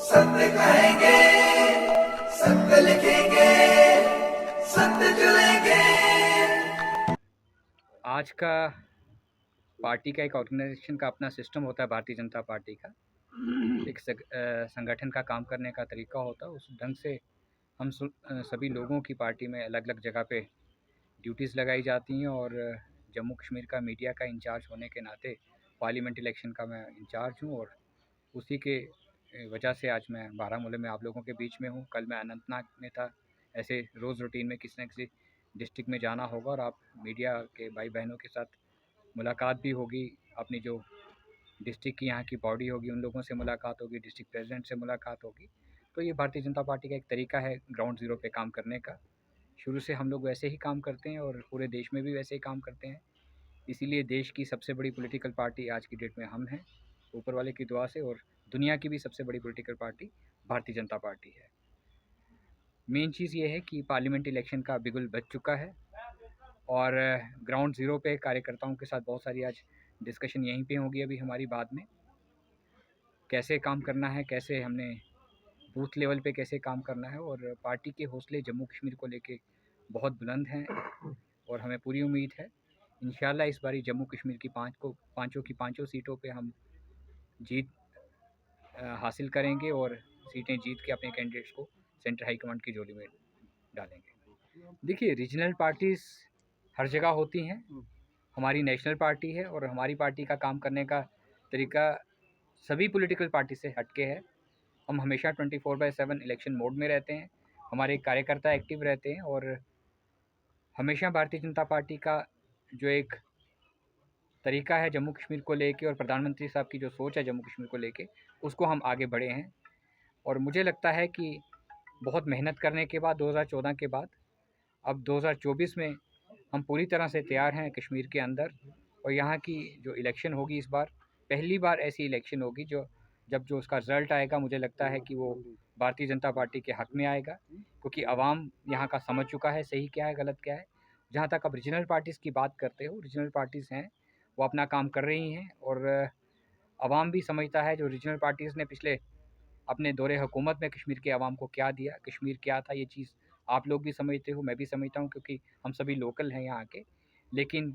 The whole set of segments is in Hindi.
सत्य कहेंगे, सत्य लिखेंगे, सत्य चलेंगे। आज का पार्टी का एक ऑर्गेनाइजेशन का अपना सिस्टम होता है। भारतीय जनता पार्टी का एक संगठन का काम करने का तरीका होता है। उस ढंग से हम सभी लोगों की पार्टी में अलग अलग जगह पे ड्यूटीज़ लगाई जाती हैं और जम्मू कश्मीर का मीडिया का इंचार्ज होने के नाते पार्लियामेंट इलेक्शन का मैं इंचार्ज हूँ और उसी के वजह से आज मैं बारामूला में आप लोगों के बीच में हूँ। कल मैं अनंतनाग में था। ऐसे रोज़ रूटीन में किसी न किसी डिस्ट्रिक्ट में जाना होगा और आप मीडिया के भाई बहनों के साथ मुलाकात भी होगी। अपनी जो डिस्ट्रिक्ट की यहाँ की बॉडी होगी उन लोगों से मुलाकात होगी, डिस्ट्रिक्ट प्रेसिडेंट से मुलाकात होगी। तो ये भारतीय जनता पार्टी का एक तरीका है ग्राउंड ज़ीरो पे काम करने का। शुरू से हम लोग वैसे ही काम करते हैं और पूरे देश में भी वैसे ही काम करते हैं। इसीलिए देश की सबसे बड़ी पॉलिटिकल पार्टी आज की डेट में हम हैं, ऊपर वाले की दुआ से, और दुनिया की भी सबसे बड़ी political party Bharatiya Janata party है। मेन चीज़ ये है कि पार्लियामेंट इलेक्शन का बिगुल बज चुका है और ग्राउंड ज़ीरो पे कार्यकर्ताओं के साथ बहुत सारी आज डिस्कशन यहीं पे होगी अभी हमारी बाद में। कैसे काम करना है, कैसे हमने बूथ लेवल पे कैसे काम करना है, और पार्टी के हौसले जम्मू कश्मीर को लेके बहुत बुलंद हैं और हमें पूरी उम्मीद है इंशाल्लाह इस बारी जम्मू कश्मीर की पाँचों की पाँचों सीटों पे हम जीत हासिल करेंगे और सीटें जीत के अपने कैंडिडेट्स को सेंट्रल हाई कमांड की झोली में डालेंगे। देखिए, रीजनल पार्टीज़ हर जगह होती हैं। हमारी नेशनल पार्टी है और हमारी पार्टी का काम करने का तरीका सभी पॉलिटिकल पार्टी से हटके है। हम हमेशा 24/7 इलेक्शन मोड में रहते हैं। हमारे कार्यकर्ता एक्टिव रहते हैं और हमेशा भारतीय जनता पार्टी का जो एक तरीका है जम्मू कश्मीर को लेके और प्रधानमंत्री साहब की जो सोच है जम्मू कश्मीर को लेके, उसको हम आगे बढ़े हैं। और मुझे लगता है कि बहुत मेहनत करने के बाद 2014 के बाद अब 2024 में हम पूरी तरह से तैयार हैं कश्मीर के अंदर। और यहाँ की जो इलेक्शन होगी इस बार पहली बार ऐसी इलेक्शन होगी जो उसका रिज़ल्ट आएगा, मुझे लगता है कि वो भारतीय जनता पार्टी के हक़ में आएगा, क्योंकि आवाम यहाँ का समझ चुका है सही क्या है गलत क्या है। जहाँ तक आप रीजनल पार्टीज़ की बात करते हो, रीजनल पार्टीज़ हैं वो अपना काम कर रही हैं और आवाम भी समझता है जो रीजनल पार्टीज़ ने पिछले अपने दौरे हुकूमत में कश्मीर के आवाम को क्या दिया, कश्मीर क्या था, ये चीज़ आप लोग भी समझते हो, मैं भी समझता हूँ, क्योंकि हम सभी लोकल हैं यहाँ के। लेकिन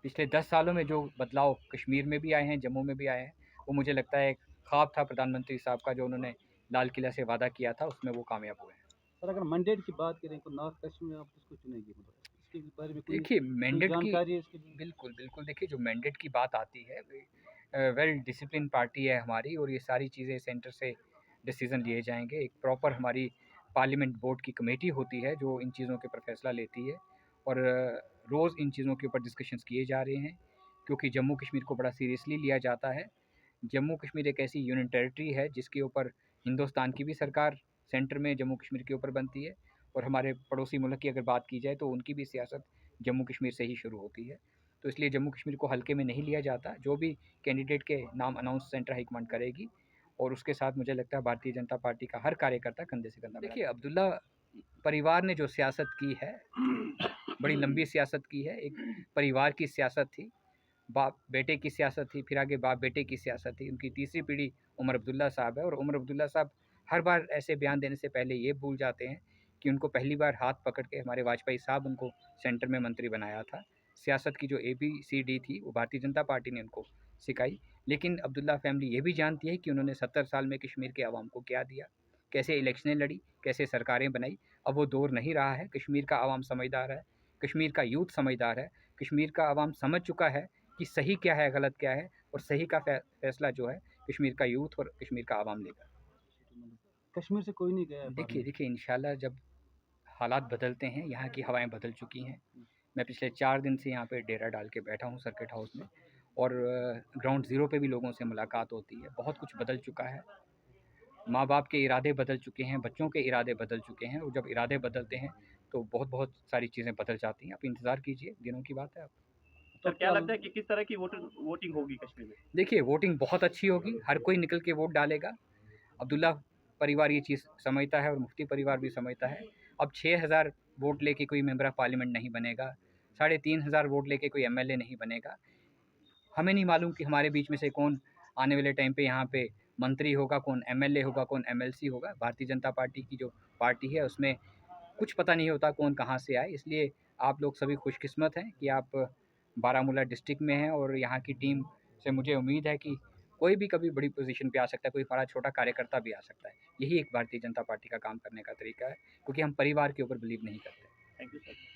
पिछले 10 सालों में जो बदलाव कश्मीर में भी आए हैं, जम्मू में भी आए हैं, वो मुझे लगता है एक ख्वाब था प्रधानमंत्री साहब का जो उन्होंने लाल किला से वादा किया था, उसमें वो कामयाब हुए हैं। सर, अगर मैंडेट की बात करें तो नॉर्थ कश्मीर में आप किसको चुनेंगे? मतलब इसके बारे में कोई देखिए, मैंडेट की जानकारी है इसके लिए? बिल्कुल देखिए, जो मैंडेट की बात आती है, वेल डिसिप्लिन पार्टी है हमारी और ये सारी चीज़ें सेंटर से डिसीज़न लिए जाएंगे। एक प्रॉपर हमारी पार्लियामेंट बोर्ड की कमेटी होती है जो इन चीज़ों के ऊपर फैसला लेती है और रोज़ इन चीज़ों के ऊपर डिस्कशंस किए जा रहे हैं, क्योंकि जम्मू कश्मीर को बड़ा सीरियसली लिया जाता है। जम्मू कश्मीर एक ऐसी यूनियन टेरिटरी है जिसके ऊपर हिंदुस्तान की भी सरकार सेंटर में जम्मू कश्मीर के ऊपर बनती है, और हमारे पड़ोसी मुल्क की अगर बात की जाए तो उनकी भी सियासत जम्मू कश्मीर से ही शुरू होती है। तो इसलिए जम्मू कश्मीर को हल्के में नहीं लिया जाता। जो भी कैंडिडेट के नाम अनाउंस सेंट्रल हाईकमांड करेगी और उसके साथ मुझे लगता है भारतीय जनता पार्टी का हर कार्यकर्ता कंधे से कंधा। देखिए, अब्दुल्ला परिवार ने जो सियासत की है, बड़ी लंबी सियासत की है। एक परिवार की सियासत थी, बाप बेटे की सियासत थी, फिर आगे बाप बेटे की सियासत थी। उनकी तीसरी पीढ़ी उमर अब्दुल्ला साहब है और उमर अब्दुल्ला साहब हर बार ऐसे बयान देने से पहले ये भूल जाते हैं कि उनको पहली बार हाथ पकड़ के हमारे वाजपेयी साहब उनको सेंटर में मंत्री बनाया था। सियासत की जो ABCD थी वो भारतीय जनता पार्टी ने उनको सिखाई। लेकिन अब्दुल्ला फैमिली ये भी जानती है कि उन्होंने 70 साल में कश्मीर के आवाम को क्या दिया, कैसे इलेक्शनें लड़ी, कैसे सरकारें बनाई। अब वो दौर नहीं रहा है। कश्मीर का आवाम समझदार है, कश्मीर का यूथ समझदार है, कश्मीर का आवाम समझ चुका है कि सही क्या है गलत क्या है, और सही का फैसला जो है कश्मीर का यूथ और कश्मीर का आवाम लेगा। कश्मीर से कोई नहीं गया? देखिए इंशाल्लाह जब हालात बदलते हैं, यहाँ की हवाएं बदल चुकी हैं। मैं पिछले 4 दिन से यहाँ पे डेरा डाल के बैठा हूँ सर्किट हाउस में, और ग्राउंड ज़ीरो पे भी लोगों से मुलाकात होती है। बहुत कुछ बदल चुका है। माँ बाप के इरादे बदल चुके हैं, बच्चों के इरादे बदल चुके हैं, और जब इरादे बदलते हैं तो बहुत सारी चीज़ें बदल जाती हैं। आप इंतज़ार कीजिए, दिनों की बात है। अब तो क्या लगता है कि किस तरह की वोटिंग होगी कश्मीर में? देखिए, वोटिंग बहुत अच्छी होगी, हर कोई निकल के वोट डालेगा। अब्दुल्ला परिवार ये चीज़ समझता है और मुफ्ती परिवार भी समझता है। अब 6000 वोट लेके कोई मेंबर ऑफ पार्लियामेंट नहीं बनेगा, 3500 वोट लेके कोई MLA नहीं बनेगा। हमें नहीं मालूम कि हमारे बीच में से कौन आने वाले टाइम पे यहाँ पे मंत्री होगा, कौन एमएलए होगा, कौन एमएलसी होगा। भारतीय जनता पार्टी की जो पार्टी है उसमें कुछ पता नहीं होता कौन कहाँ से आए, इसलिए आप लोग सभी खुशकिस्मत हैं कि आप बारामूला डिस्ट्रिक्ट में हैं और यहाँ की टीम से मुझे उम्मीद है कि कोई भी कभी बड़ी पोजीशन पे आ सकता है, कोई बड़ा छोटा कार्यकर्ता भी आ सकता है। यही एक भारतीय जनता पार्टी का काम करने का तरीका है, क्योंकि हम परिवार के ऊपर बिलीव नहीं करते। Thank you sir.